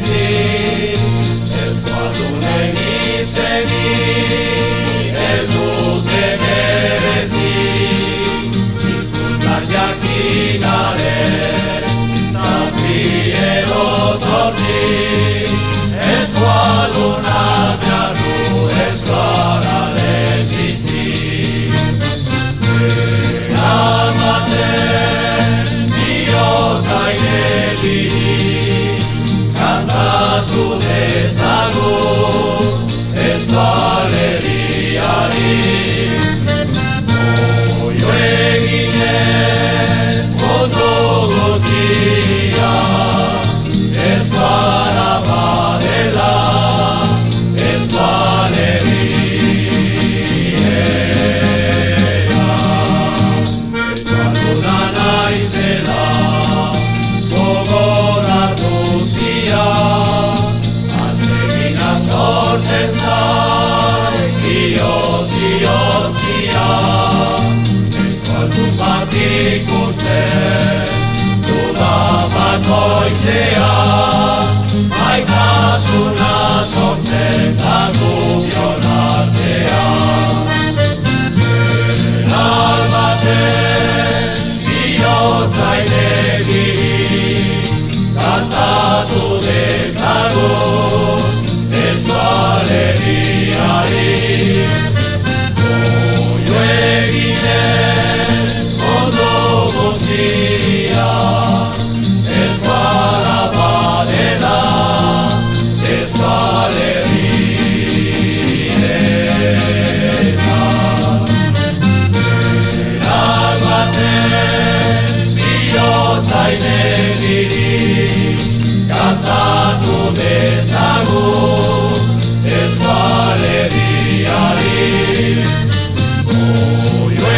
iritzi, eskualdunen izenik ez dute merezi. Hizkuntzak jakinaren zazpi edo zortzi, eskualdunak behar du eskualaren bizi. Eramaten bihotz ailegiri, kantatu dezagun Euskal Herriari. Oio eginez ondo guztia, Euskara badela Euskal Herria. Euskalduna naizela gogoratu zia, atsegina sortzen zait bihotz-bihotzia. Euskaldun bat ikusten dudan bakoitzean, maitasuna sortzen da gubion artean. Zeran baten bihotz ailegiri, kantatu dezagun Euskal Herriari. Oio eginez ondo guztia, Euskara badela Euskal Herria. Zeran baten bihotz ailegiri, kantatu dezagun Euskal Herriari. Oio